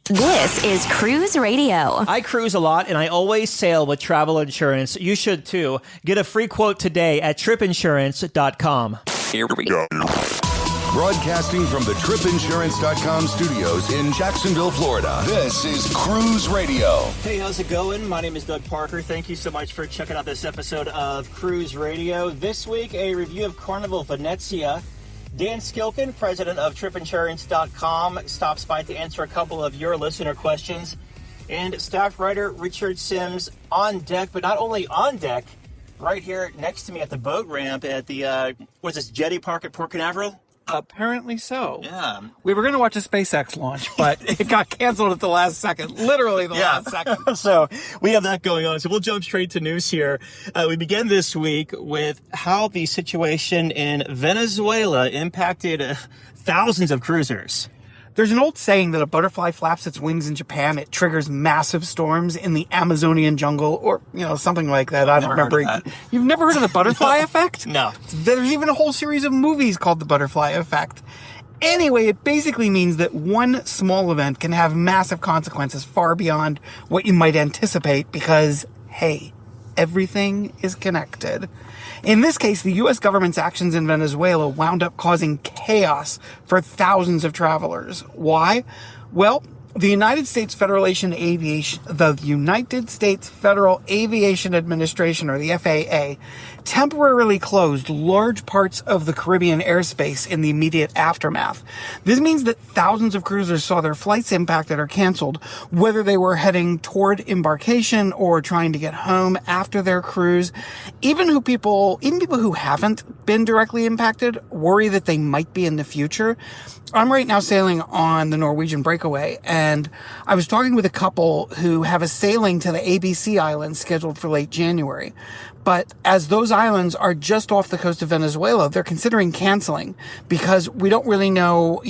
This is Cruise Radio. I cruise a lot, and I always sail with travel insurance. You should too. Get a free quote today at tripinsurance.com. Here we go. Broadcasting from the tripinsurance.com studios in Jacksonville, Florida. This is Cruise Radio. Hey, how's it going? My name is Doug Parker. Thank you so much for checking out this episode of Cruise Radio. This week, a review of Carnival Venezia. Dan Skilken, president of tripinsurance.com, stops by to answer a couple of your listener questions. And staff writer Richard Sims on deck, but not only on deck, right here next to me at the boat ramp at the, Jetty Park at Port Canaveral? Apparently so. Yeah. We were going to watch a SpaceX launch, but it got canceled at the last second. Literally the last second. So we have that going on. So we'll jump straight to news here. We begin this week with how the situation in Venezuela impacted thousands of cruisers. There's an old saying that a butterfly flaps its wings in Japan, it triggers massive storms in the Amazonian jungle, or, something like that. I don't remember. You've never heard of the butterfly effect? No. There's even a whole series of movies called the butterfly effect. Anyway, it basically means that one small event can have massive consequences far beyond what you might anticipate because, hey, everything is connected. In this case, the U.S. government's actions in Venezuela wound up causing chaos for thousands of travelers. Why? Well, the United States Federal Aviation Administration, or the FAA, temporarily closed large parts of the Caribbean airspace in the immediate aftermath. This means that thousands of cruisers saw their flights impacted or canceled, whether they were heading toward embarkation or trying to get home after their cruise. Even people who haven't been directly impacted worry that they might be in the future. I'm right now sailing on the Norwegian Breakaway, and I was talking with a couple who have a sailing to the ABC Islands scheduled for late January. But as those islands are just off the coast of Venezuela, they're considering canceling because we don't really know,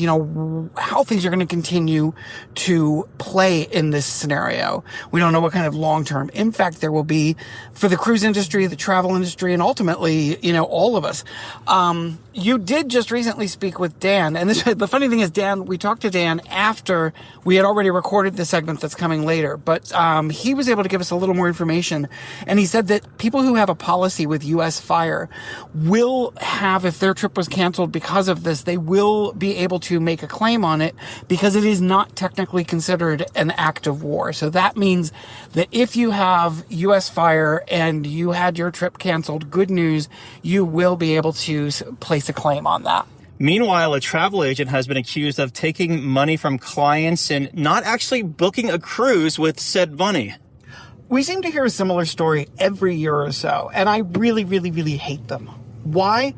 how things are going to continue to play in this scenario. We don't know what kind of long-term impact there will be for the cruise industry, the travel industry, and ultimately, all of us. You did just recently speak with Dan, and the funny thing is, Dan, we talked to Dan after we had already recorded the segment that's coming later, but he was able to give us a little more information, and he said that people who have a policy with U.S. Fire will have, if their trip was canceled because of this, they will be able to make a claim on it because it is not technically considered an act of war. So that means that if you have U.S. Fire and you had your trip canceled, good news, you will be able to place a claim on that. Meanwhile, a travel agent has been accused of taking money from clients and not actually booking a cruise with said money. We seem to hear a similar story every year or so, and I really, really, really hate them. Why?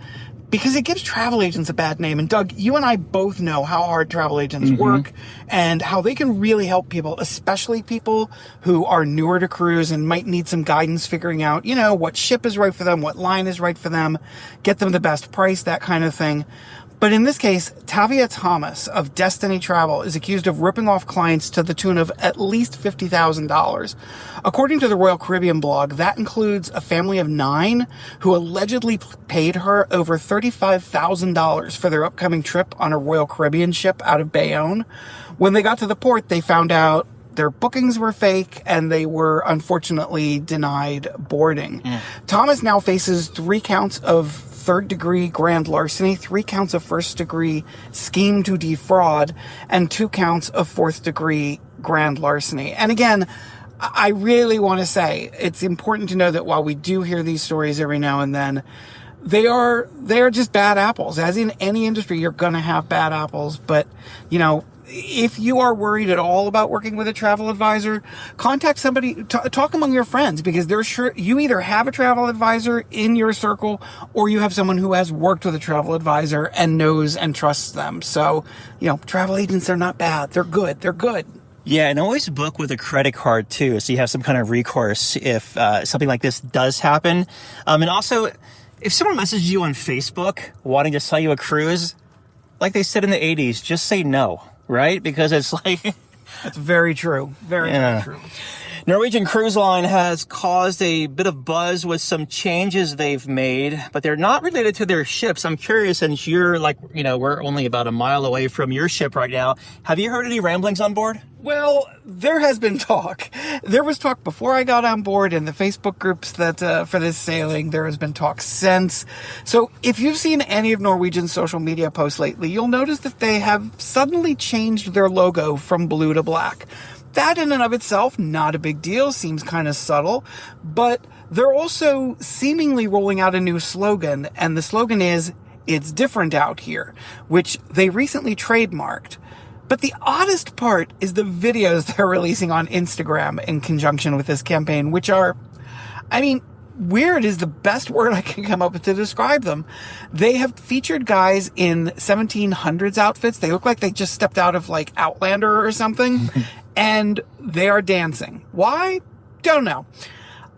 Because it gives travel agents a bad name. And Doug, you and I both know how hard travel agents work and how they can really help people, especially people who are newer to cruise and might need some guidance figuring out, what ship is right for them, what line is right for them, get them the best price, that kind of thing. But in this case, Tavia Thomas of Destiny Travel is accused of ripping off clients to the tune of at least $50,000. According to the Royal Caribbean blog, that includes a family of 9 who allegedly paid her over $35,000 for their upcoming trip on a Royal Caribbean ship out of Bayonne. When they got to the port, they found out their bookings were fake and they were unfortunately denied boarding. Thomas now faces 3 counts of third-degree grand larceny, 3 counts of first-degree scheme to defraud, and 2 counts of fourth-degree grand larceny. And again, I really want to say it's important to know that while we do hear these stories every now and then, they are just bad apples. As in any industry, you're going to have bad apples. But, if you are worried at all about working with a travel advisor, contact somebody, talk among your friends, because they're sure you either have a travel advisor in your circle or you have someone who has worked with a travel advisor and knows and trusts them. So, travel agents are not bad. They're good. They're good. Yeah, and always book with a credit card too, so you have some kind of recourse if something like this does happen. And also, if someone messages you on Facebook wanting to sell you a cruise, like they said in the 80s, just say no. Right? Because it's like... That's very true. Very true. Norwegian Cruise Line has caused a bit of buzz with some changes they've made, but they're not related to their ships. I'm curious, since you're we're only about a mile away from your ship right now. Have you heard any ramblings on board? Well, there has been talk. There was talk before I got on board in the Facebook groups that for this sailing. There has been talk since. So if you've seen any of Norwegian's social media posts lately, you'll notice that they have suddenly changed their logo from blue to black. That in and of itself, not a big deal, seems kind of subtle, but they're also seemingly rolling out a new slogan, and the slogan is, "It's different out here," which they recently trademarked. But the oddest part is the videos they're releasing on Instagram in conjunction with this campaign, which are, weird is the best word I can come up with to describe them. They have featured guys in 1700s outfits. They look like they just stepped out of Outlander or something. And they are dancing. Why? Don't know.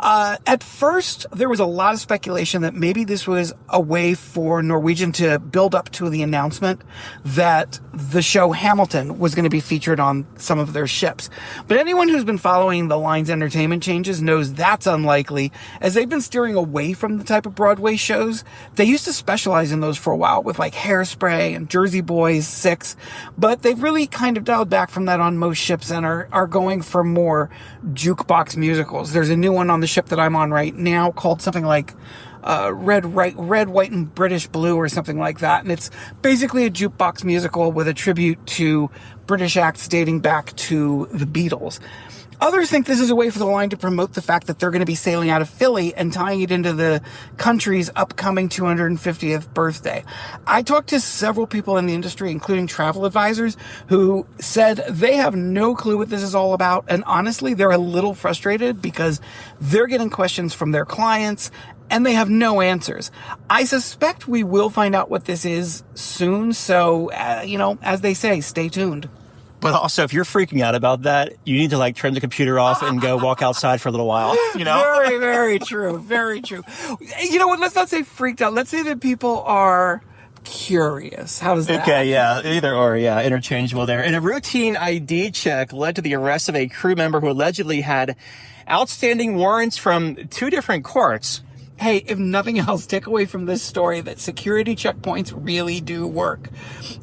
At first, there was a lot of speculation that maybe this was a way for Norwegian to build up to the announcement that the show Hamilton was going to be featured on some of their ships. But anyone who's been following the line's entertainment changes knows that's unlikely, as they've been steering away from the type of Broadway shows. They used to specialize in those for a while with Hairspray and Jersey Boys 6, but they've really kind of dialed back from that on most ships and are going for more jukebox musicals. There's a new one on the ship that I'm on right now called something like Red, White, and British Blue or something like that. And it's basically a jukebox musical with a tribute to British acts dating back to the Beatles. Others think this is a way for the line to promote the fact that they're going to be sailing out of Philly and tying it into the country's upcoming 250th birthday. I talked to several people in the industry, including travel advisors, who said they have no clue what this is all about. And honestly, they're a little frustrated because they're getting questions from their clients and they have no answers. I suspect we will find out what this is soon. So, as they say, stay tuned. But also, if you're freaking out about that, you need to turn the computer off and go walk outside for a little while, Very, very true. Very true. You know what? Let's not say freaked out. Let's say that people are curious. How does that? Okay, yeah. Either or, yeah. Interchangeable there. And a routine ID check led to the arrest of a crew member who allegedly had outstanding warrants from 2 different courts. Hey, if nothing else, take away from this story that security checkpoints really do work.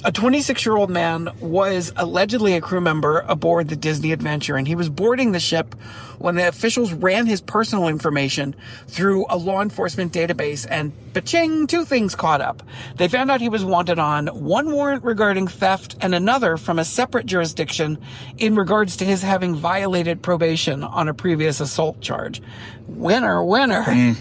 A 26-year-old man was allegedly a crew member aboard the Disney Adventure, and he was boarding the ship when the officials ran his personal information through a law enforcement database, and ba-ching, 2 things caught up. They found out he was wanted on 1 warrant regarding theft and another from a separate jurisdiction in regards to his having violated probation on a previous assault charge. Winner.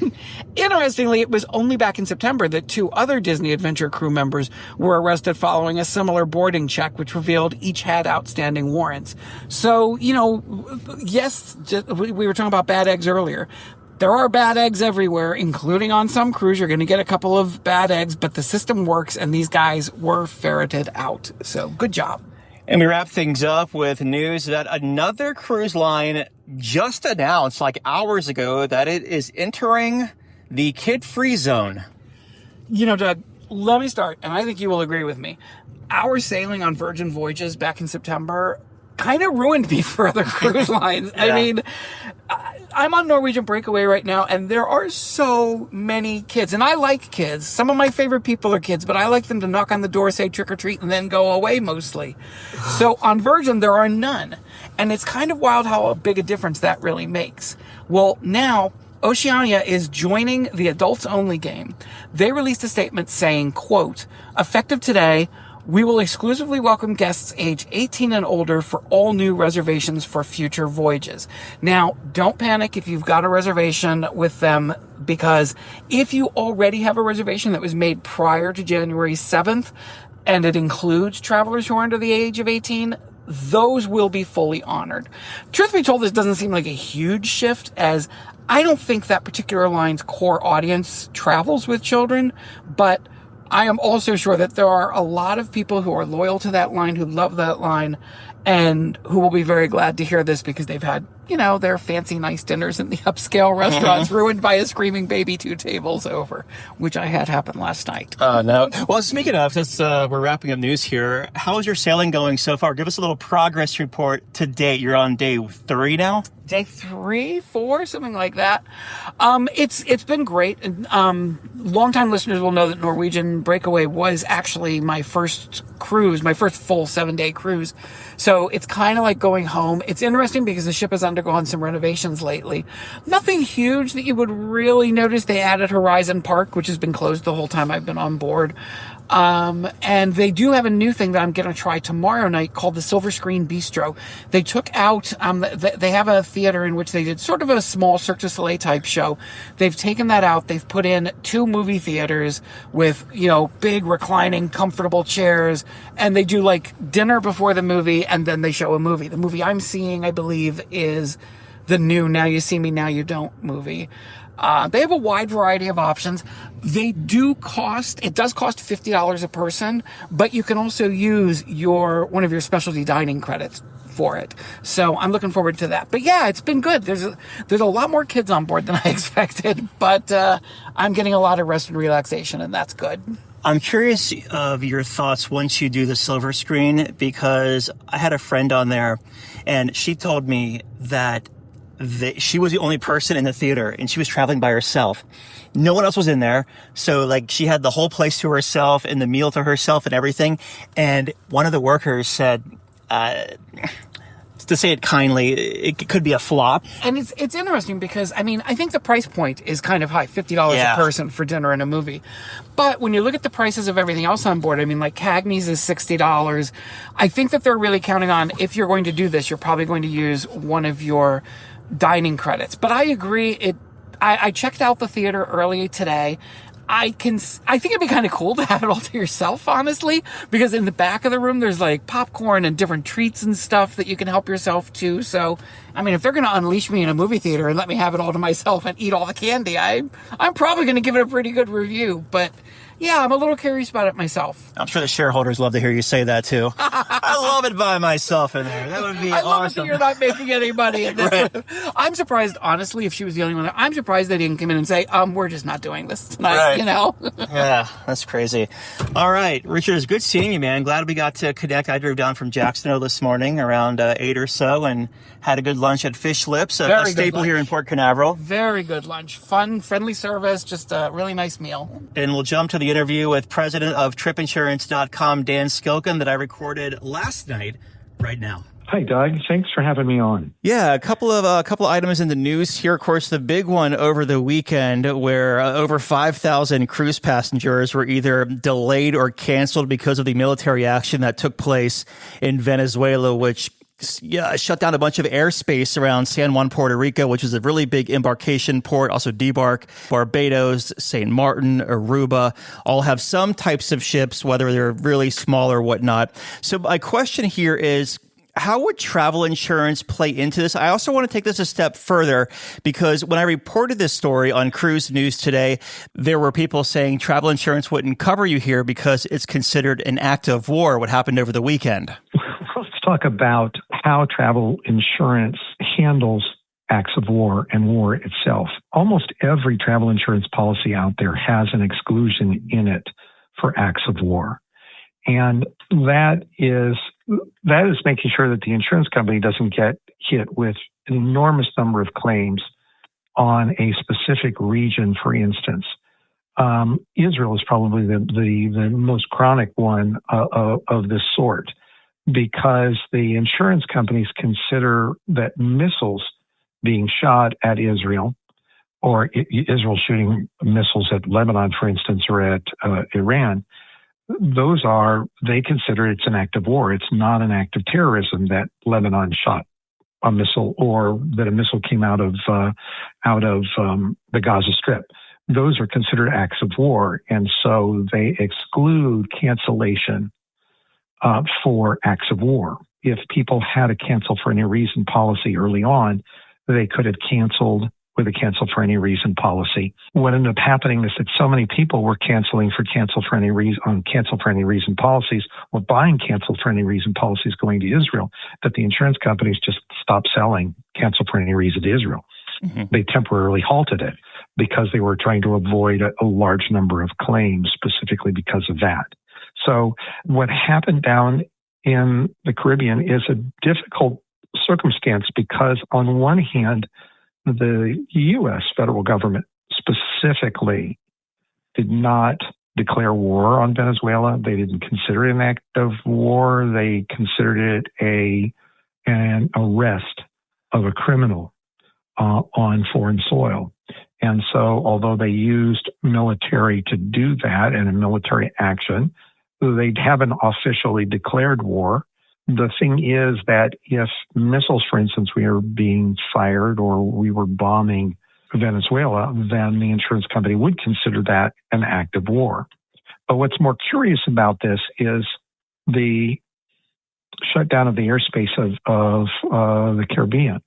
Interestingly, it was only back in September that 2 other Disney Adventure crew members were arrested following a similar boarding check, which revealed each had outstanding warrants. So, yes, we were talking about bad eggs earlier. There are bad eggs everywhere, including on some crews. You're going to get a couple of bad eggs, but the system works, and these guys were ferreted out. So, good job. And we wrap things up with news that another cruise line just announced hours ago that it is entering the kid-free zone. Doug, let me start, and I think you will agree with me. Our sailing on Virgin Voyages back in September kind of ruined me for other cruise lines. Yeah. I'm on Norwegian Breakaway right now, and there are so many kids. And I like kids. Some of my favorite people are kids, but I like them to knock on the door, say trick or treat, and then go away mostly. So on Virgin, there are none. And it's kind of wild how big a difference that really makes. Well, now Oceania is joining the adults-only game. They released a statement saying, quote, "Effective today, we will exclusively welcome guests age 18 and older for all new reservations for future voyages." Now, don't panic if you've got a reservation with them, because if you already have a reservation that was made prior to January 7th, and it includes travelers who are under the age of 18, those will be fully honored. Truth be told, this doesn't seem like a huge shift, as I don't think that particular line's core audience travels with children, but I am also sure that there are a lot of people who are loyal to that line, who love that line, and who will be very glad to hear this because they've had, their fancy, nice dinners in the upscale restaurants ruined by a screaming baby 2 tables over, which I had happen last night. No. Well, speaking of, since we're wrapping up news here, how is your sailing going so far? Give us a little progress report to date. You're on day 3 now? day 3, 4, something like that. It's been great. Longtime listeners will know that Norwegian Breakaway was actually my first cruise, my first full 7-day cruise. So it's kind of like going home. It's interesting because the ship has undergone some renovations lately. Nothing huge that you would really notice. They added Horizon Park, which has been closed the whole time I've been on board. And they do have a new thing that I'm going to try tomorrow night called the Silver Screen Bistro. They took out, they have a theater in which they did sort of a small Cirque du Soleil type show. They've taken that out. They've put in 2 movie theaters with, big reclining, comfortable chairs. And they do like dinner before the movie and then they show a movie. The movie I'm seeing, I believe, is the new Now You See Me, Now You Don't movie. They have a wide variety of options. It does cost $50 a person, but you can also use one of your specialty dining credits for it. So I'm looking forward to that. But yeah, it's been good. There's a lot more kids on board than I expected, but I'm getting a lot of rest and relaxation, and that's good. I'm curious of your thoughts once you do the silver screen, because I had a friend on there, and she told me that she was the only person in the theater and she was traveling by herself. No one else was in there. So like she had the whole place to herself and the meal to herself and everything. And one of the workers said, to say it kindly, it could be a flop. And it's interesting because, I think the price point is kind of high, $50 a person for dinner and a movie. But when you look at the prices of everything else on board, like Cagney's is $60. I think that they're really counting on, if you're going to do this, you're probably going to use one of your dining credits. But I agree. I checked out the theater early today. I think it'd be kind of cool to have it all to yourself, honestly, because in the back of the room, there's like popcorn and different treats and stuff that you can help yourself to. So, if they're going to unleash me in a movie theater and let me have it all to myself and eat all the candy, I'm probably going to give it a pretty good review. But yeah, I'm a little curious about it myself. I'm sure the shareholders love to hear you say that too. I love it by myself in there. That would be awesome. I love it that you're not making any money in this. Right. I'm surprised, honestly, if she was the only one there, I'm surprised they didn't come in and say, we're just not doing this tonight, Yeah, that's crazy. All right, Richard, it's good seeing you, man. Glad we got to connect. I drove down from Jacksonville this morning around 8 or so and had a good lunch at Fish Lips, a staple here in Port Canaveral. Very good lunch. Fun, friendly service, just a really nice meal. And we'll jump to the interview with president of tripinsurance.com, Dan Skilken, that I recorded last night right now. Hi, Doug. Thanks for having me on. Yeah, a couple of items in the news here. Of course, the big one over the weekend where over 5,000 cruise passengers were either delayed or canceled because of the military action that took place in Venezuela, which shut down a bunch of airspace around San Juan, Puerto Rico, which is a really big embarkation port. Also debark. Barbados, St. Martin, Aruba, all have some types of ships, whether they're really small or whatnot. So my question here is, how would travel insurance play into this? I also want to take this a step further because when I reported this story on Cruise News today, there were people saying travel insurance wouldn't cover you here because it's considered an act of war, what happened over the weekend. Let's talk about how travel insurance handles acts of war and war itself. Almost every travel insurance policy out there has an exclusion in it for acts of war. And that is making sure that the insurance company doesn't get hit with an enormous number of claims on a specific region, for instance. Israel is probably the most chronic one of this sort, because the insurance companies consider that missiles being shot at Israel, or Israel shooting missiles at Lebanon, for instance, or at Iran, they consider it's an act of war. It's not an act of terrorism that Lebanon shot a missile or that a missile came out of the Gaza Strip. Those are considered acts of war, and so they exclude cancellation for acts of war. If people had a cancel for any reason policy early on, they could have canceled with a cancel for any reason policy. What ended up happening is that so many people were canceling for cancel for any reason policies, or buying cancel for any reason policies going to Israel, that the insurance companies just stopped selling cancel for any reason to Israel. Mm-hmm. They temporarily halted it because they were trying to avoid a large number of claims specifically because of that. So what happened down in the Caribbean is a difficult circumstance because on one hand, the U.S. federal government specifically did not declare war on Venezuela. They didn't consider it an act of war. They considered it an arrest of a criminal on foreign soil. And so although they used military to do that and a military action, they haven't officially declared war. The thing is that if missiles, for instance, were being fired or we were bombing Venezuela, then the insurance company would consider that an act of war. But what's more curious about this is the shutdown of the airspace of the Caribbean.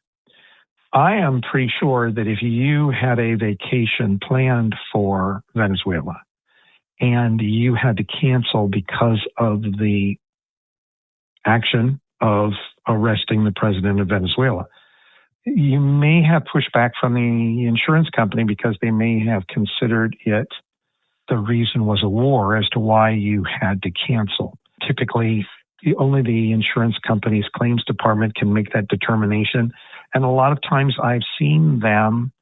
I am pretty sure that if you had a vacation planned for Venezuela and you had to cancel because of the action of arresting the president of Venezuela, you may have pushback from the insurance company because they may have considered it the reason was a war as to why you had to cancel. Typically, only the insurance company's claims department can make that determination. And a lot of times I've seen them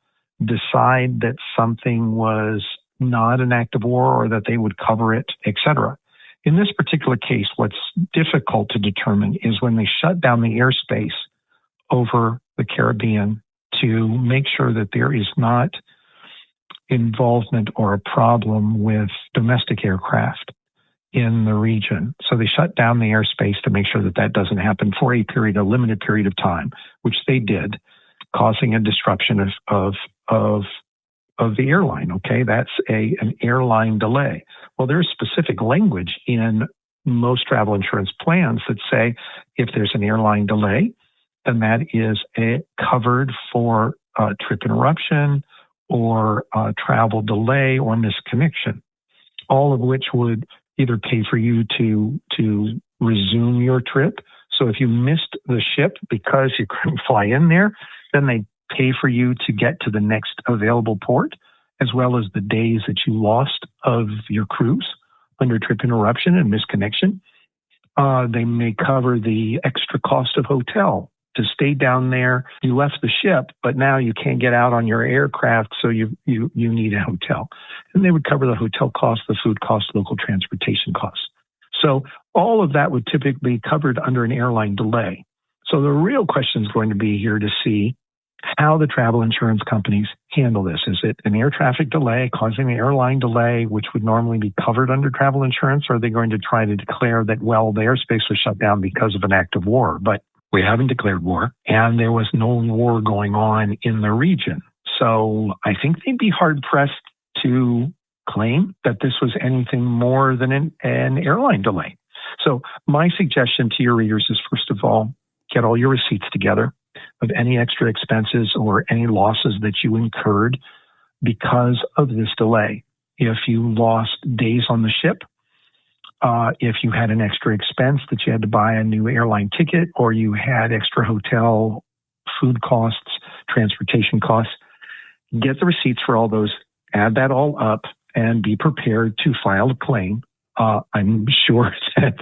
decide that something was not an act of war or that they would cover it, etc. In this particular case, what's difficult to determine is when they shut down the airspace over the Caribbean to make sure that there is not involvement or a problem with domestic aircraft in the region. So they shut down the airspace to make sure that that doesn't happen for a limited period of time, which they did, causing a disruption of the airline. Okay, that's an airline delay. Well, there's specific language in most travel insurance plans that say if there's an airline delay, then that is covered for trip interruption or travel delay or misconnection, all of which would either pay for you to resume your trip. So if you missed the ship because you couldn't fly in there, then they pay for you to get to the next available port, as well as the days that you lost of your cruise under trip interruption and misconnection. They may cover the extra cost of hotel to stay down there. You left the ship, but now you can't get out on your aircraft, so you need a hotel. And they would cover the hotel costs, the food costs, local transportation costs. So all of that would typically be covered under an airline delay. So the real question is going to be here to see how the travel insurance companies handle this. Is it an air traffic delay causing an airline delay, which would normally be covered under travel insurance? Or are they going to try to declare that, well, the airspace was shut down because of an act of war? But we haven't declared war, and there was no war going on in the region. So I think they'd be hard-pressed to claim that this was anything more than an airline delay. So my suggestion to your readers is, first of all, get all your receipts together of any extra expenses or any losses that you incurred because of this delay. If you lost days on the ship, if you had an extra expense that you had to buy a new airline ticket, or you had extra hotel, food costs, transportation costs, get the receipts for all those, add that all up, and be prepared to file a claim. I'm sure that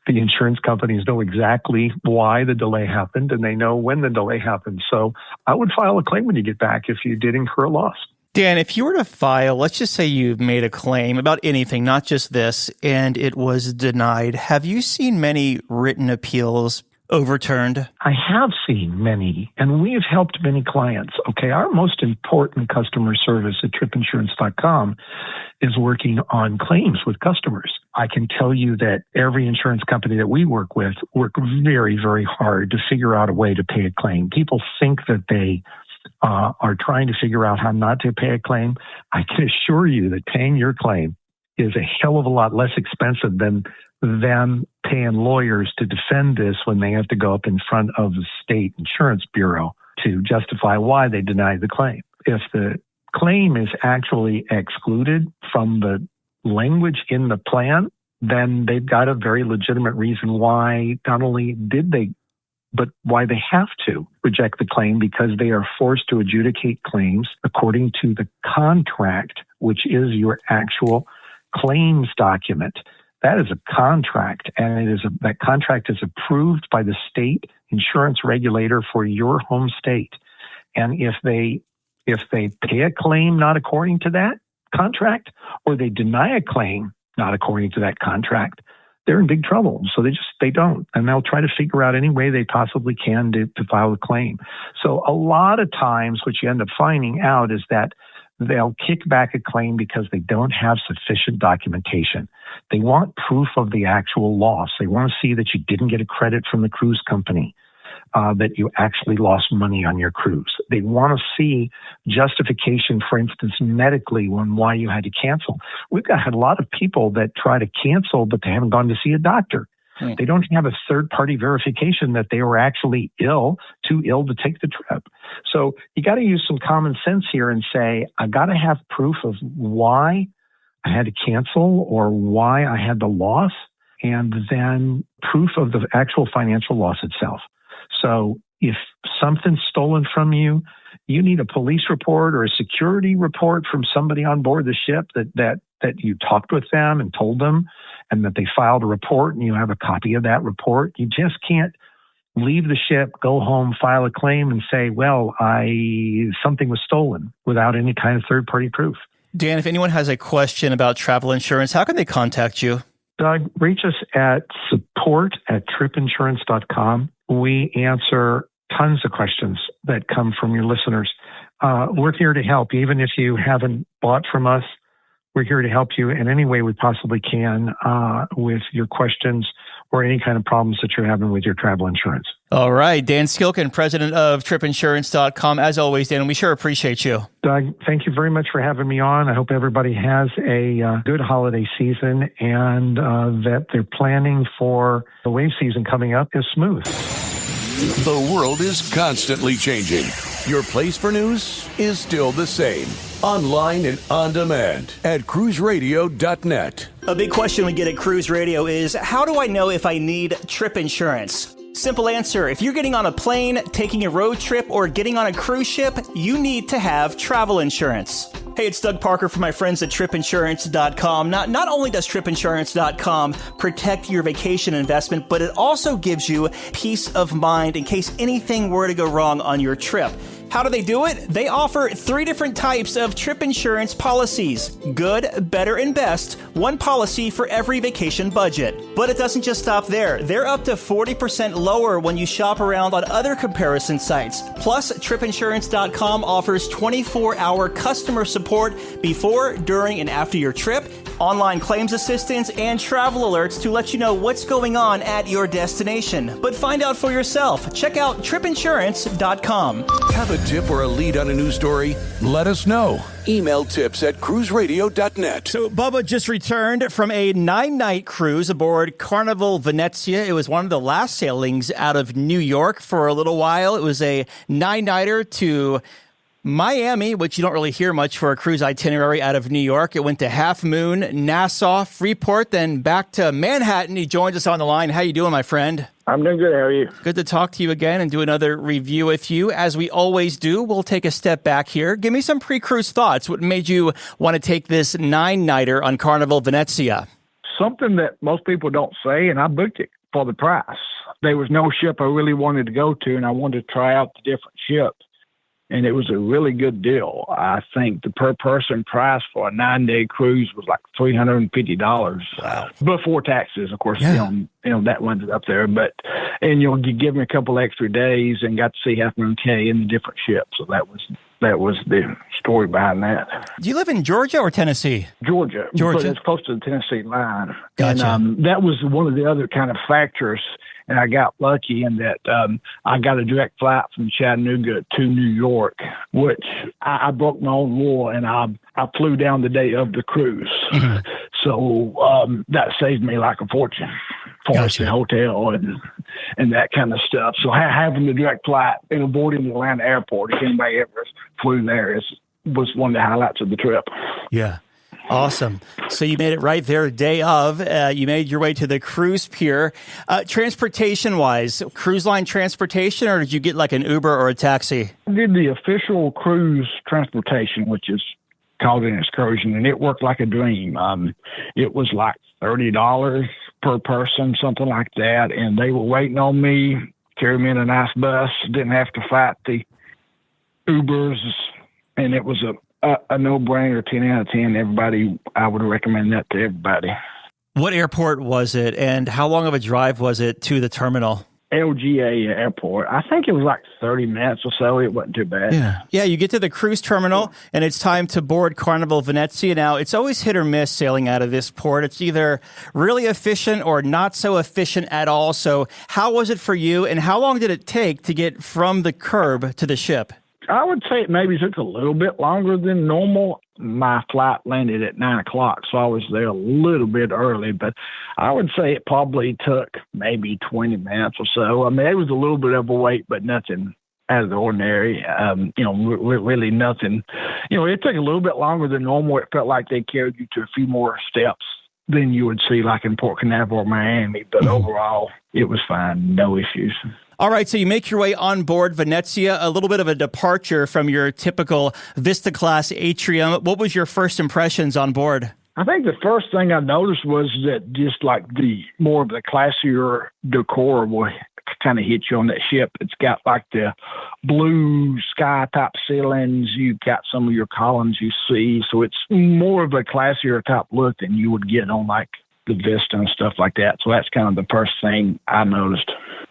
the insurance companies know exactly why the delay happened, and they know when the delay happened. So I would file a claim when you get back if you did incur a loss. Dan, if you were to file, let's just say you've made a claim about anything, not just this, and it was denied, have you seen many written appeals overturned? I have seen many, and we have helped many clients. Okay, our most important customer service at tripinsurance.com is working on claims with customers. I can tell you that every insurance company that we work with work very, very hard to figure out a way to pay a claim. People think that they are trying to figure out how not to pay a claim. I can assure you that paying your claim is a hell of a lot less expensive than them paying lawyers to defend this when they have to go up in front of the state insurance bureau to justify why they denied the claim. If the claim is actually excluded from the language in the plan, then they've got a very legitimate reason why not only did they, but why they have to reject the claim, because they are forced to adjudicate claims according to the contract, which is your actual claims document. That is a contract, and that contract is approved by the state insurance regulator for your home state. And if they pay a claim not according to that contract, or they deny a claim not according to that contract, they're in big trouble. So they don't. And they'll try to figure out any way they possibly can to file a claim. So a lot of times what you end up finding out is that they'll kick back a claim because they don't have sufficient documentation. They want proof of the actual loss. They want to see that you didn't get a credit from the cruise company, that you actually lost money on your cruise. They want to see justification, for instance, medically, on why you had to cancel. We've had a lot of people that try to cancel, but they haven't gone to see a doctor. They don't have a third-party verification that they were actually too ill to take the trip. So you got to use some common sense here and say, I got to have proof of why I had to cancel or why I had the loss, and then proof of the actual financial loss itself. So if something's stolen from you, you need a police report or a security report from somebody on board the ship that you talked with them and told them, and that they filed a report and you have a copy of that report. You just can't leave the ship, go home, file a claim, and say, well, something was stolen without any kind of third-party proof. Dan, if anyone has a question about travel insurance, how can they contact you? Doug, reach us at support@tripinsurance.com. We answer tons of questions that come from your listeners. We're here to help. Even if you haven't bought from us, we're here to help you in any way we possibly can with your questions or any kind of problems that you're having with your travel insurance. All right. Dan Skilken, president of tripinsurance.com. As always, Dan, we sure appreciate you. Doug, thank you very much for having me on. I hope everybody has a good holiday season and that their planning for the wave season coming up is smooth. The world is constantly changing. Your place for news is still the same. Online and on demand at cruiseradio.net. A big question we get at Cruise Radio is, how do I know if I need trip insurance? Simple answer. If you're getting on a plane, taking a road trip, or getting on a cruise ship, you need to have travel insurance. Hey, it's Doug Parker from my friends at tripinsurance.com. Not only does tripinsurance.com protect your vacation investment, but it also gives you peace of mind in case anything were to go wrong on your trip. How do they do it? They offer 3 different types of trip insurance policies. Good, better, and best. One policy for every vacation budget. But it doesn't just stop there. They're up to 40% lower when you shop around on other comparison sites. Plus, tripinsurance.com offers 24-hour customer support before, during, and after your trip, online claims assistance, and travel alerts to let you know what's going on at your destination. But find out for yourself. Check out tripinsurance.com. Have a tip or a lead on a news story? Let us know. Email tips@cruiseradio.net. So Bubba just returned from a 9-night cruise aboard Carnival Venezia. It was one of the last sailings out of New York for a little while. It was a 9-nighter to Miami, which you don't really hear much for a cruise itinerary out of New York. It went to Half Moon, Nassau, Freeport, then back to Manhattan. He joins us on the line. How you doing, my friend? I'm doing good. How are you? Good to talk to you again and do another review with you. As we always do, we'll take a step back here. Give me some pre-cruise thoughts. What made you want to take this 9-nighter on Carnival Venezia? Something that most people don't say, and I booked it for the price. There was no ship I really wanted to go to, and I wanted to try out the different ships. And it was a really good deal. I think the per person price for a 9-day cruise was like $350. Wow. Before taxes, of course. Yeah. That one's up there. And you give me a couple extra days and got to see Half Moon Cay in the different ships. So that was the story behind that. Do you live in Georgia or Tennessee? Georgia. But it's close to the Tennessee line. Gotcha. And that was one of the other kind of factors. And I got lucky in that I got a direct flight from Chattanooga to New York, which I broke my own rule, and I flew down the day of the cruise. Mm-hmm. So that saved me like a fortune for the hotel and that kind of stuff. So having the direct flight and avoiding the Atlanta airport, if anybody ever flew there, was one of the highlights of the trip. Yeah. Awesome. So you made it right there day of. You made your way to the cruise pier. Transportation-wise, cruise line transportation, or did you get like an Uber or a taxi? I did the official cruise transportation, which is called an excursion, and it worked like a dream. It was like $30 per person, something like that, and they were waiting on me carried me in a nice bus, didn't have to fight the Ubers, and it was a no-brainer, 10 out of 10. Everybody, I would recommend that to everybody. What airport was it, and how long of a drive was it to the terminal? LGA Airport. I think it was like 30 minutes or so. It wasn't too bad. Yeah, you get to the cruise terminal, and it's time to board Carnival Venezia. Now, it's always hit or miss sailing out of this port. It's either really efficient or not so efficient at all. So how was it for you, and how long did it take to get from the curb to the ship? I would say it maybe took a little bit longer than normal. My flight landed at 9 o'clock, so I was there a little bit early, but I would say it probably took maybe 20 minutes or so. I mean, it was a little bit of a wait, but nothing out of the ordinary. Really nothing. It took a little bit longer than normal. It felt like they carried you to a few more steps than you would see like in Port Canaveral or Miami, but overall, it was fine. No issues. All right, so you make your way on board Venezia, a little bit of a departure from your typical Vista class atrium. What was your first impressions on board? I think the first thing I noticed was that just like the more of the classier decor will kind of hit you on that ship. It's got like the blue sky type ceilings. You've got some of your columns you see. So it's more of a classier type look than you would get on like the Vista and stuff like that. So that's kind of the first thing I noticed.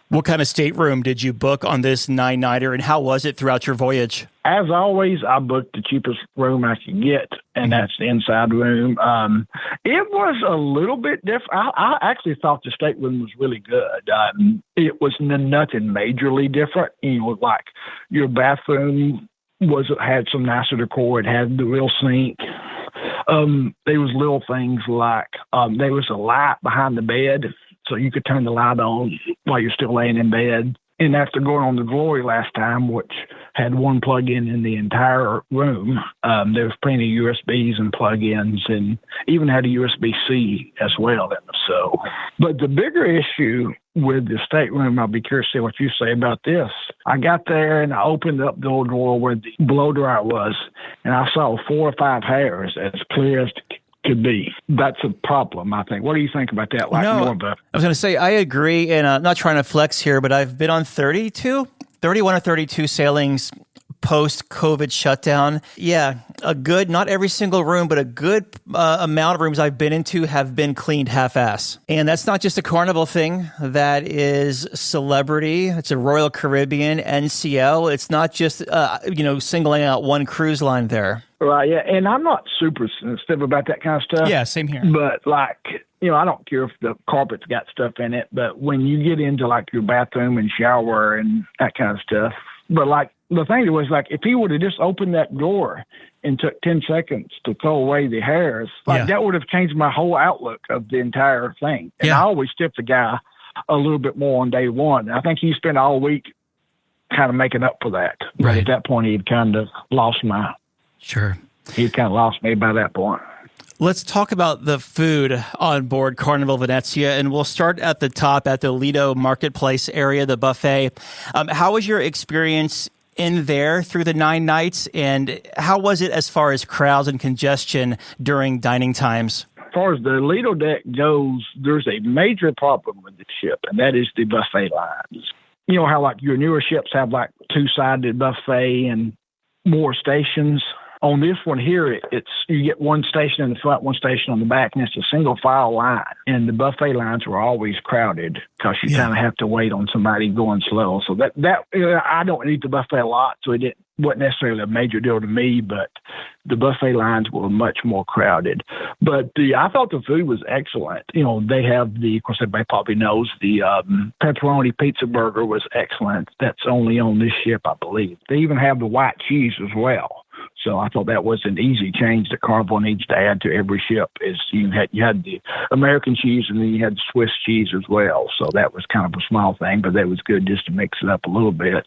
What kind of stateroom did you book on this 9-nighter, and how was it throughout your voyage? As always, I booked the cheapest room I could get, and that's the inside room. It was a little bit different. I actually thought the stateroom was really good. It was nothing majorly different. Like your bathroom had some nicer decor. It had the real sink. There was little things like there was a light behind the bed, so you could turn the light on while you're still laying in bed. And after going on the Glory last time, which had one plug-in in the entire room, there was plenty of USBs and plug-ins, and even had a USB-C as well. But the bigger issue with the stateroom, I'll be curious to see what you say about this. I got there and I opened up the old drawer where the blow dryer was, and I saw 4 or 5 hairs as clear as could be. That's a problem, I think. What do you think about that? I was going to say, I agree, and I'm not trying to flex here, but I've been on 31 or 32 sailings post-COVID shutdown. Yeah, a good, not every single room, but a good amount of rooms I've been into have been cleaned half-ass. And that's not just a Carnival thing. That is Celebrity. It's a Royal Caribbean, NCL. It's not just, singling out one cruise line there. Right, yeah, and I'm not super sensitive about that kind of stuff. Yeah, same here. But I don't care if the carpet's got stuff in it, but when you get into like your bathroom and shower and that kind of stuff, but like the thing was like if he would have just opened that door and took 10 seconds to throw away the hairs, that would have changed my whole outlook of the entire thing. And I always tip the guy a little bit more on day one. I think he spent all week kind of making up for that. Right. But at that point, he'd kind of lost my... Sure. He kind of lost me by that point. Let's talk about the food on board Carnival Venezia, and we'll start at the top at the Lido Marketplace area, the buffet. How was your experience in there through the 9 nights, and how was it as far as crowds and congestion during dining times? As far as the Lido deck goes, there's a major problem with the ship, and that is the buffet lines. You know how like your newer ships have like 2-sided buffet and more stations? On this one here, it's you get one station in the front, one station on the back, and it's a single file line. And the buffet lines were always crowded because you kind of have to wait on somebody going slow. So that I don't eat the buffet a lot, so it wasn't necessarily a major deal to me. But the buffet lines were much more crowded. But I thought the food was excellent. They have of course, everybody probably knows the pepperoni pizza burger was excellent. That's only on this ship, I believe. They even have the white cheese as well. So I thought that was an easy change that Carnival needs to add to every ship. Is you had the American cheese and then you had Swiss cheese as well. So that was kind of a small thing, but that was good just to mix it up a little bit.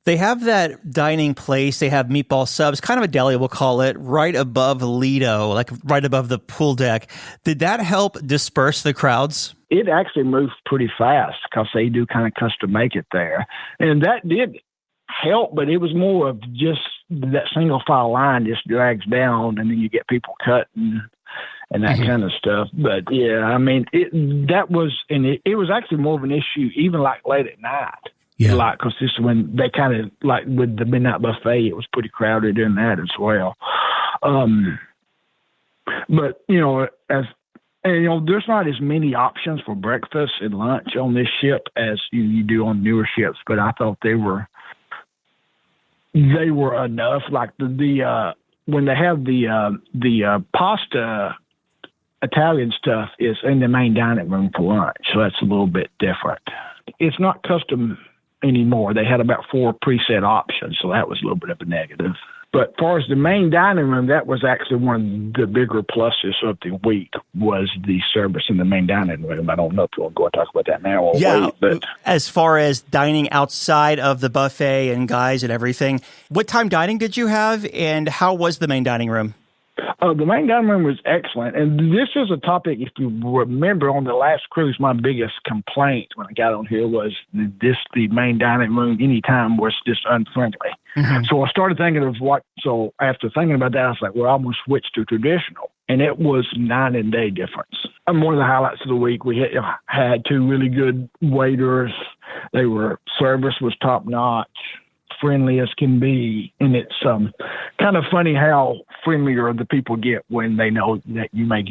They have that dining place. They have meatball subs, kind of a deli, we'll call it, right above Lido, like right above the pool deck. Did that help disperse the crowds? It actually moved pretty fast because they do kind of custom make it there. And that did help, but it was more of just that single file line just drags down and then you get people cutting and that kind of stuff. But yeah, I mean, it was actually more of an issue even like late at night Yeah. Like, because this is when they kind of, like, with the midnight buffet, it was pretty crowded in that as well. But, there's not as many options for breakfast and lunch on this ship as you do on newer ships, but I thought they were enough. Like when they have the pasta Italian stuff is in the main dining room for lunch, so that's a little bit different. It's not custom anymore. They had about 4 preset options, so that was a little bit of a negative. But as far as the main dining room, that was actually one of the bigger pluses of the week, was the service in the main dining room. I don't know if you want to go and talk about that now or wait. But as far as dining outside of the buffet and guys and everything, what time dining did you have, and how was the main dining room? The main dining room was excellent. And this is a topic, if you remember, on the last cruise, my biggest complaint when I got on here was the main dining room anytime was just unfriendly. Mm-hmm. So I started thinking of so after thinking about that, I was like, well, I'm going to switch to traditional. And it was night and day difference. And one of the highlights of the week, we had 2 really good waiters. Service was top notch, friendly as can be, and it's kind of funny how friendlier the people get when they know that you may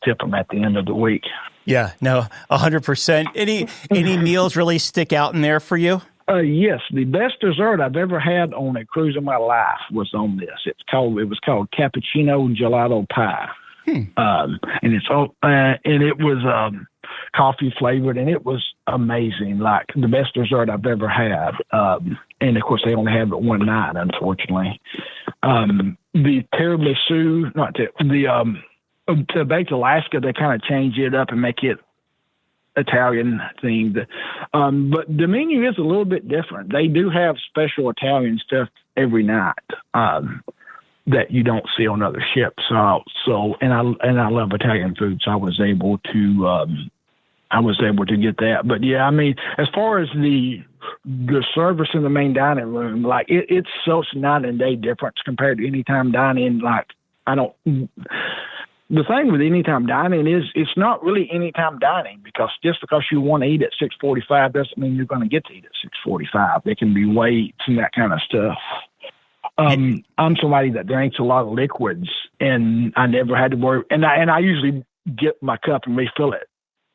tip them at the end of the week. Yeah, no, 100%. Any meals really stick out in there for you? Yes, the best dessert I've ever had on a cruise in my life was on this. It was called cappuccino gelato pie, and it was coffee flavored, and it was amazing. Like the best dessert I've ever had. And of course, they only have it one night, unfortunately. The tiramisu, to baked Alaska, they kind of change it up and make it Italian themed. But the menu is a little bit different. They do have special Italian stuff every night that you don't see on other ships. And I love Italian food, so I was able to get that. But yeah, I mean, as far as the service in the main dining room, like it's such night and day difference compared to anytime dining. Like the thing with anytime dining is it's not really anytime dining, because just because you want to eat at 6:45 doesn't mean you're going to get to eat at 6:45. There can be waits and that kind of stuff. I'm somebody that drinks a lot of liquids, and I never had to worry. And I usually get my cup and refill it.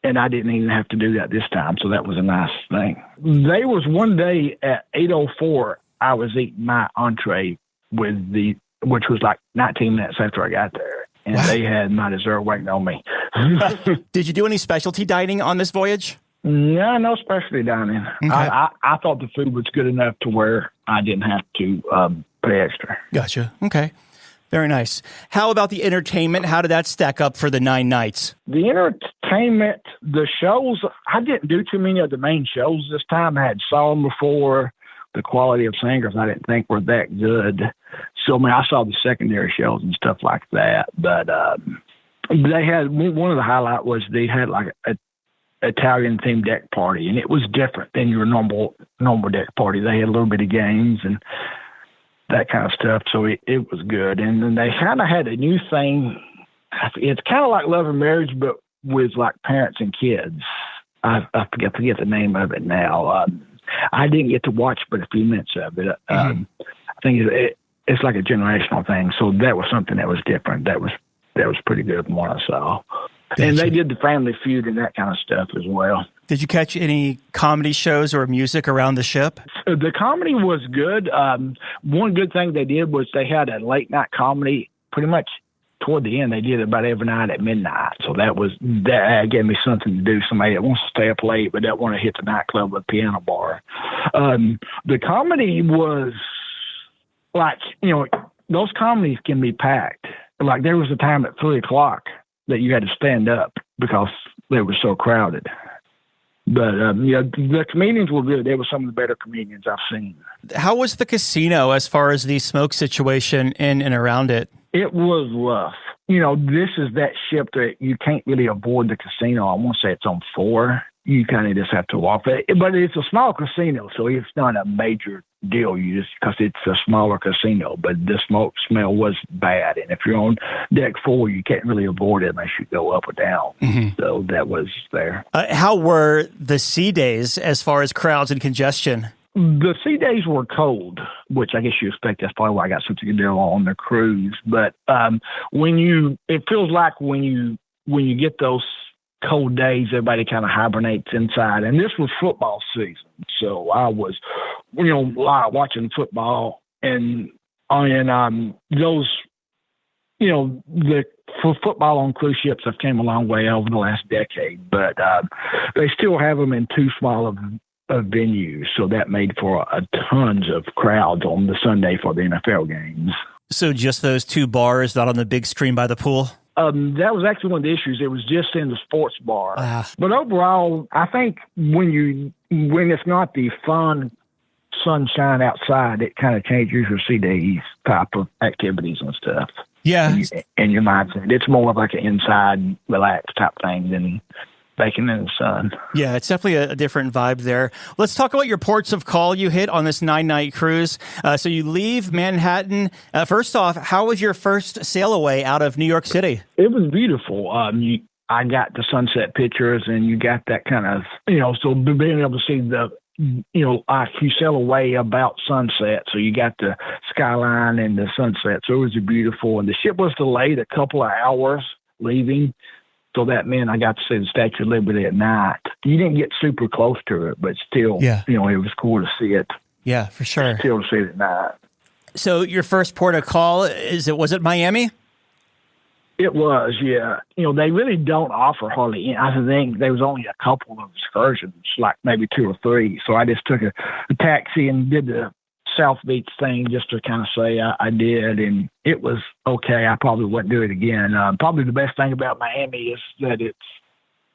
And I didn't even have to do that this time, so that was a nice thing. There was one day at 8:04, I was eating my entree which was like 19 minutes after I got there, and they had my dessert waiting on me. Did you do any specialty dining on this voyage? No specialty dining. Okay. I thought the food was good enough to where I didn't have to pay extra. Gotcha. Okay. Very nice. How about the entertainment? How did that stack up for the 9 nights? The entertainment, the shows, I didn't do too many of the main shows this time. I had saw them before. The quality of singers I didn't think were that good. So, I saw the secondary shows and stuff like that. But they had, one of the highlights was they had like a Italian-themed deck party, and it was different than your normal deck party. They had a little bit of games and that kind of stuff, so it was good. And then they kind of had a new thing. It's kind of like Love and Marriage, but with like parents and kids. I forget the name of it now. I didn't get to watch but a few minutes of it. I think it's like a generational thing, so that was something that was different. That was pretty good from what I saw. Gotcha. And they did the Family Feud and that kind of stuff as well. Did you catch any comedy shows or music around the ship? The comedy was good. One good thing they did was they had a late night comedy pretty much toward the end. They did it about every night at midnight. So that gave me something to do. Somebody that wants to stay up late but don't want to hit the nightclub or the piano bar. The comedy was like, those comedies can be packed. Like there was a time at 3:00 that you had to stand up because they were so crowded. But, the comedians were good. They were some of the better comedians I've seen. How was the casino as far as the smoke situation in and around it? It was rough. This is that ship that you can't really avoid the casino. I won't say it's on 4. You kind of just have to walk it. But it's a small casino, so it's not a major deal because it's a smaller casino, but the smoke smell was bad. And if you're on deck 4, you can't really avoid it unless you go up or down. So that was there. How were the sea days as far as crowds and congestion? The sea days were cold, which I guess you expect. That's probably why I got such a good deal on the cruise. But it feels like when you get those cold days, everybody kind of hibernates inside. And this was football season, so I was, watching football and those, for football on cruise ships have came a long way over the last decade, but they still have them in too small of venues, so that made for a tons of crowds on the Sunday for the NFL games. So just those 2 bars, not on the big screen by the pool? That was actually one of the issues. It was just in the sports bar. But overall, I think when it's not the fun sunshine outside, it kind of changes your sea days type of activities and stuff. Yeah. And your mindset. It's more of like an inside relaxed type thing than baking in the sun. Yeah, it's definitely a different vibe there. Let's talk about your ports of call you hit on this 9-night cruise. So you leave Manhattan. First off, how was your first sail away out of New York City? It was beautiful. I got the sunset pictures, and you got that kind of, so being able to see you sail away about sunset, so you got the skyline and the sunset. So it was beautiful, and the ship was delayed a couple of hours leaving. So that meant I got to see the Statue of Liberty at night. You didn't get super close to it, but still, it was cool to see it. Yeah, for sure. Still to see it at night. So your first port of call, was it Miami? It was, yeah. They really don't offer hardly any. I think there was only a couple of excursions, like maybe 2 or 3. So I just took a taxi and did the South Beach thing just to kind of say I did, and it was okay. I probably wouldn't do it again. Probably the best thing about Miami is that it's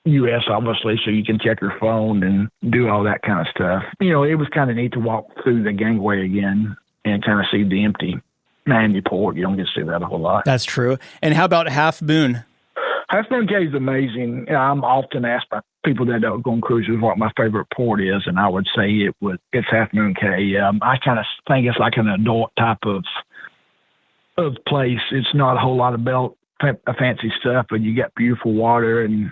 U.S., obviously, so you can check your phone and do all that kind of stuff. It was kind of neat to walk through the gangway again and kind of see the empty Miami port. You don't get to see that a whole lot. That's true. And how about Half Moon? Half Moon Cay is amazing. I'm often asked by people that don't go on cruises what my favorite port is, and I would say it's Half Moon Cay. I kind of think it's like an adult type of place. It's not a whole lot of fancy stuff, but you got beautiful water and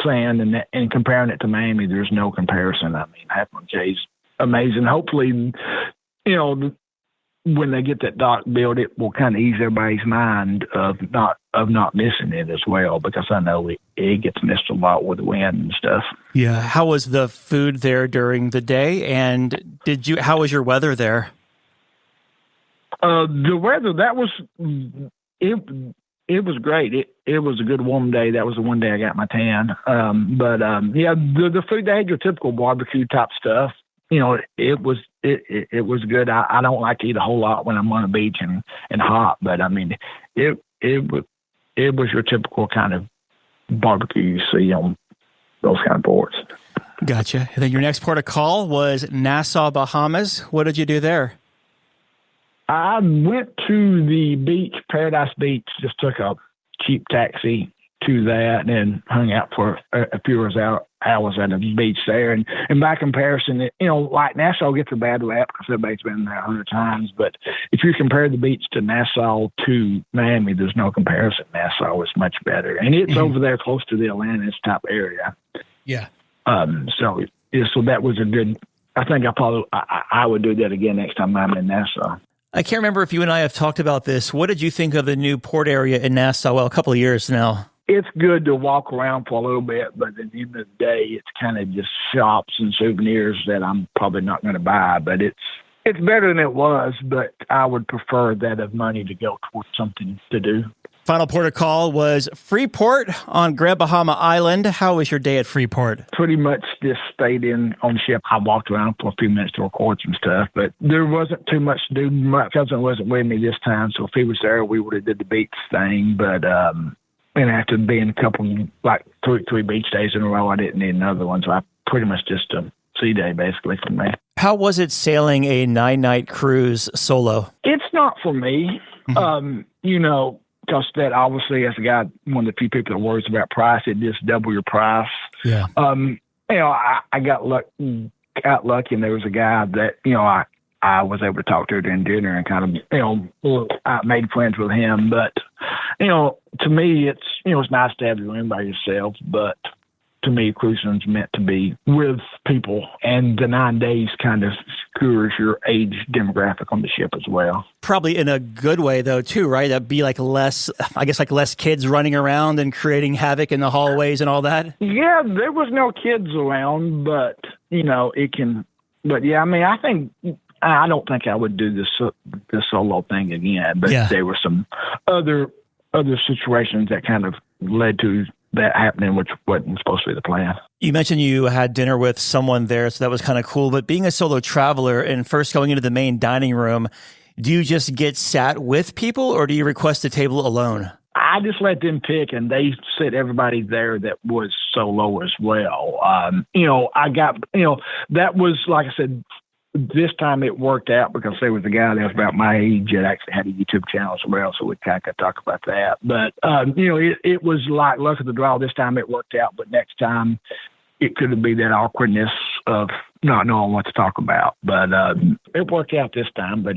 sand, and comparing it to Miami, there's no comparison. I mean, Half Moon Cay is amazing. Hopefully, when they get that dock built, it will kind of ease everybody's mind of not missing it as well, because I know it gets missed a lot with the wind and stuff. Yeah. How was the food there during the day, and how was your weather there? The weather, it was great. It was a good warm day. That was the one day I got my tan. The food, they had your typical barbecue type stuff. It was good. I don't like to eat a whole lot when I'm on the beach and hot, but I mean, it was your typical kind of barbecue you see on those kind of ports. Gotcha. And then your next port of call was Nassau, Bahamas. What did you do there? I went to the beach, Paradise Beach, just took a cheap taxi to that and hung out for a few hours at the beach there. And by comparison, like Nassau gets a bad rap because everybody's been there 100 times. But if you compare the beach to Nassau to Miami, there's no comparison. Nassau is much better. And it's over there close to the Atlantis type area. Yeah. So that was a good, I think I would do that again next time I'm in Nassau. I can't remember if you and I have talked about this. What did you think of the new port area in Nassau? Well, a couple of years now. It's good to walk around for a little bit, but at the end of the day, it's kind of just shops and souvenirs that I'm probably not going to buy. But it's better than it was, but I would prefer that of money to go towards something to do. Final port of call was Freeport on Grand Bahama Island. How was your day at Freeport? Pretty much just stayed on the ship. I walked around for a few minutes to record some stuff, but there wasn't too much to do. My cousin wasn't with me this time, so if he was there, we would have did the beach thing. But and after being a couple, like three beach days in a row, I didn't need another one, so I pretty much just a sea day basically for me. How was it sailing a 9-night cruise solo? It's not for me. Because that obviously, as a guy, one of the few people that worries about price, it just double your price. Yeah. I got lucky, and there was a guy that, I was able to talk to her during dinner and kind of, I made friends with him. But, to me, it's nice to have you in by yourself, but to me, cruising's meant to be with people, and the 9 days kind of skewers your age demographic on the ship as well. Probably in a good way, though, too, right? That'd be like less kids running around and creating havoc in the hallways and all that. Yeah, there was no kids around, but, it can, but yeah, I mean, I don't think I would do this solo thing again, but there were some other situations that kind of led to that happening, which wasn't supposed to be the plan. You mentioned you had dinner with someone there, so that was kind of cool. But being a solo traveler and first going into the main dining room, do you just get sat with people or do you request a table alone? I just let them pick, and they sit everybody there that was solo as well. That was, like I said, this time it worked out because there was a guy that was about my age that actually had a YouTube channel as well, so we kind of talk about that. But, it was like luck of the draw. This time it worked out, but next time it could have been that awkwardness of not knowing what to talk about. But it worked out this time, but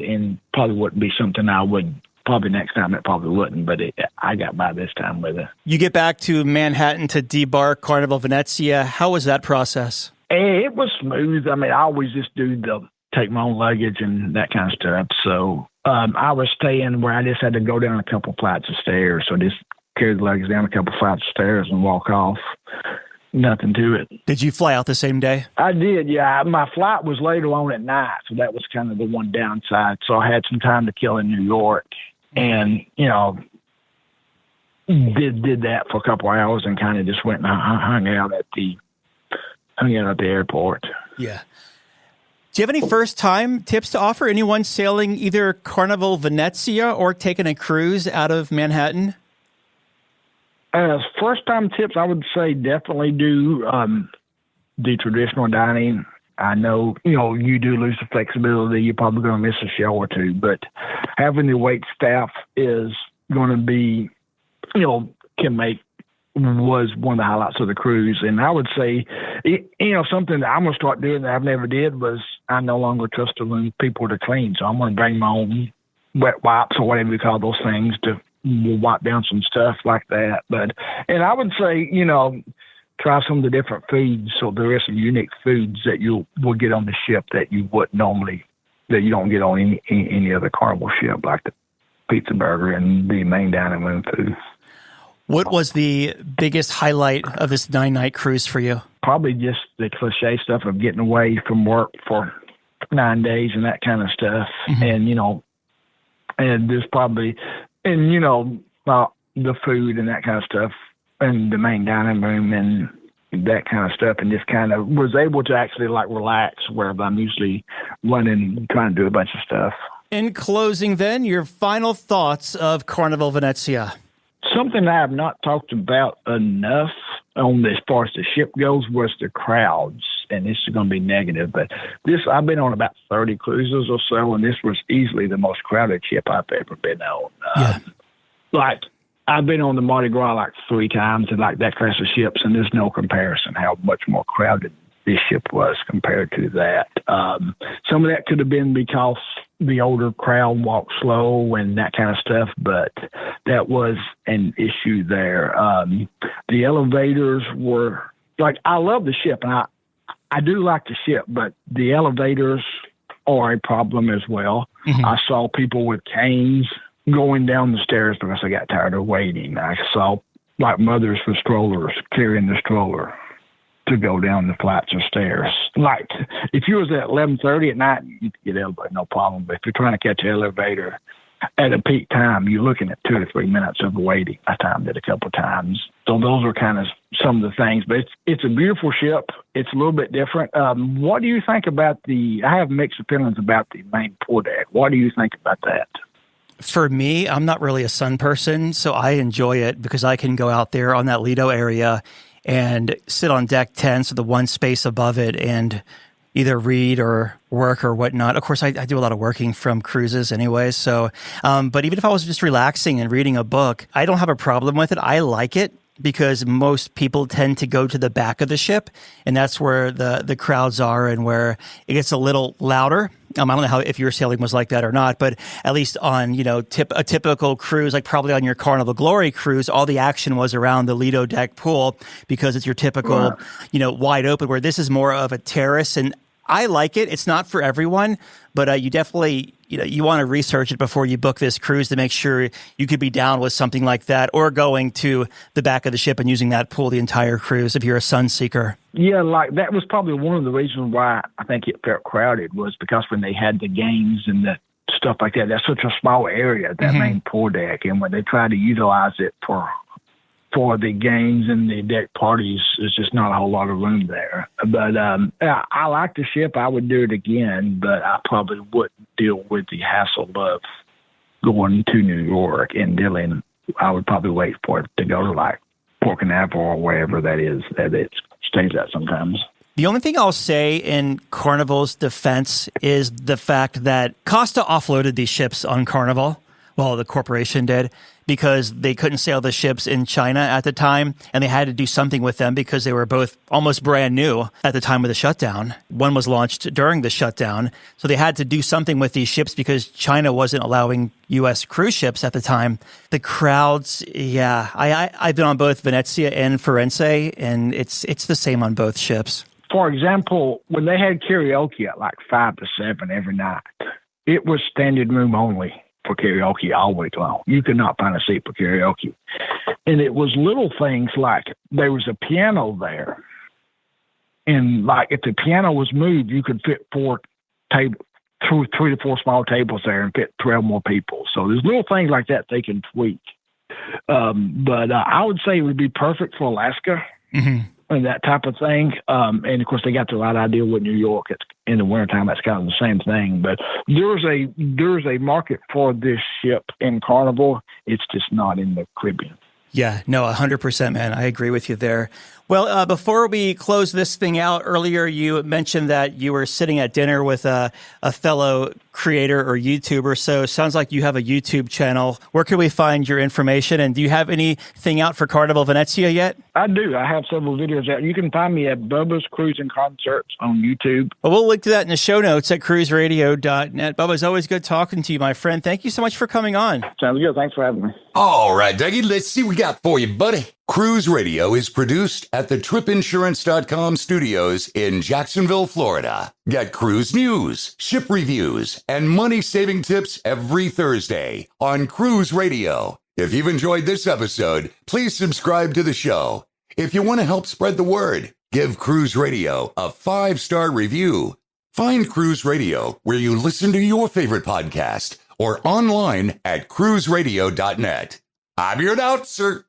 probably wouldn't be something I would. Probably next time it probably wouldn't, but I got by this time with it. You get back to Manhattan to debark Carnival Venezia. How was that process? It was smooth. I mean, I always just take my own luggage and that kind of stuff. So I was staying where I just had to go down a couple flights of stairs. So just carry the luggage down a couple flights of stairs and walk off. Nothing to it. Did you fly out the same day? I did, yeah. My flight was later on at night, so that was kind of the one downside. So I had some time to kill in New York and, did that for a couple hours and kind of just went and hung out at the airport. Yeah. Do you have any first-time tips to offer anyone sailing either Carnival Venezia or taking a cruise out of Manhattan? First-time tips, I would say definitely do the traditional dining. I know, you do lose the flexibility. You're probably going to miss a show or two, but having the wait staff is going to be, was one of the highlights of the cruise. And I would say, something that I'm going to start doing that I've never did was I no longer trust the people to clean. So I'm going to bring my own wet wipes or whatever you call those things to wipe down some stuff like that. And I would say, try some of the different foods. So there are some unique foods that you will get on the ship that you would normally, that you don't get on any other Carnival ship, like the pizza burger and the main dining room food. What was the biggest highlight of this 9-night cruise for you? Probably just the cliche stuff of getting away from work for 9 days and that kind of stuff. Mm-hmm. And there's probably, the food and that kind of stuff and the main dining room and that kind of stuff, and just kind of was able to actually relax where I'm usually running, trying to do a bunch of stuff. In closing then, your final thoughts of Carnival Venezia. Something I have not talked about enough on as far as the ship goes was the crowds, and this is going to be negative, but I've been on about 30 cruises or so, and this was easily the most crowded ship I've ever been on. I've been on the Mardi Gras 3 times and that class of ships, and there's no comparison how much more crowded this ship was compared to that. Some of that could have been because the older crowd walked slow and that kind of stuff, but that was an issue there. The elevators were I love the ship, and I do like the ship, but the elevators are a problem as well. Mm-hmm. I saw people with canes going down the stairs because I got tired of waiting. I saw mothers with strollers carrying the stroller to go down the flights of stairs. If you was at 11:30 at night, you could get elevator, no problem. But if you're trying to catch an elevator at a peak time, you're looking at 2 to 3 minutes of waiting. I timed it a couple of times. So those are kind of some of the things. But it's a beautiful ship. It's a little bit different. What do you think about I have mixed feelings about the main foredeck. What do you think about that? For me, I'm not really a sun person, so I enjoy it because I can go out there on that Lido area and sit on deck 10, so the one space above it, and either read or work or whatnot. Of course, I do a lot of working from cruises anyway. So, but even if I was just relaxing and reading a book, I don't have a problem with it. I like it. because most people tend to go to the back of the ship, and that's where the crowds are and where it gets a little louder. I don't know how if your sailing was like that or not, but at least on a typical cruise, like probably on your Carnival Glory cruise, all the action was around the Lido deck pool because it's your typical wide open. Where this is more of a terrace, and I like it. It's not for everyone, but you definitely you want to research it before you book this cruise to make sure you could be down with something like that, or going to the back of the ship and using that pool the entire cruise if you're a sun seeker. Yeah, like that was probably one of the reasons why I think it felt crowded, was because when they had the games and the stuff like that, that's such a small area, that main pool deck, and when they try to utilize it for the games and the deck parties, there's just not a whole lot of room there. But I like the ship. I would do it again, but I probably wouldn't deal with the hassle of going to New York and dealing. I would probably wait for it to go to like Port Canaveral or wherever that is that it stays at sometimes. The only thing I'll say in Carnival's defense is the fact that Costa offloaded these ships on Carnival. Well, the corporation did, because they couldn't sail the ships in China at the time, and they had to do something with them because they were both almost brand new at the time of the shutdown. One was launched during the shutdown, so they had to do something with these ships because China wasn't allowing U.S. cruise ships at the time. The crowds, I've been on both Venezia and Firenze, and it's the same on both ships. For example, when they had karaoke at like 5 to 7 every night, it was standing room only for karaoke all week long. You could not find a seat for karaoke. And it was little things like there was a piano there. And like if the piano was moved, you could fit 3 to 4 small tables there and fit 12 more people. So there's little things like that they can tweak. But I would say it would be perfect for Alaska. And that type of thing. And of course, they got the right idea with New York. It's in the wintertime, that's kind of the same thing. But there's a market for this ship in Carnival. It's just not in the Caribbean. Yeah, no, 100%, man. I agree with you there. Well, before we close this thing out, earlier you mentioned that you were sitting at dinner with a fellow creator or YouTuber. So it sounds like you have a YouTube channel. Where can we find your information? And do you have anything out for Carnival Venezia yet? I do. I have several videos out. You can find me at Bubba's Cruise and Concerts on YouTube. Well, we'll link to that in the show notes at cruiseradio.net. Bubba, it's always good talking to you, my friend. Thank you so much for coming on. Sounds good. Thanks for having me. All right, Dougie, let's see what we got for you, buddy. Cruise Radio is produced at the TripInsurance.com studios in Jacksonville, Florida. Get cruise news, ship reviews, and money-saving tips every Thursday on Cruise Radio. If you've enjoyed this episode, please subscribe to the show. If you want to help spread the word, give Cruise Radio a 5-star review. Find Cruise Radio where you listen to your favorite podcast or online at cruiseradio.net. I'm your announcer,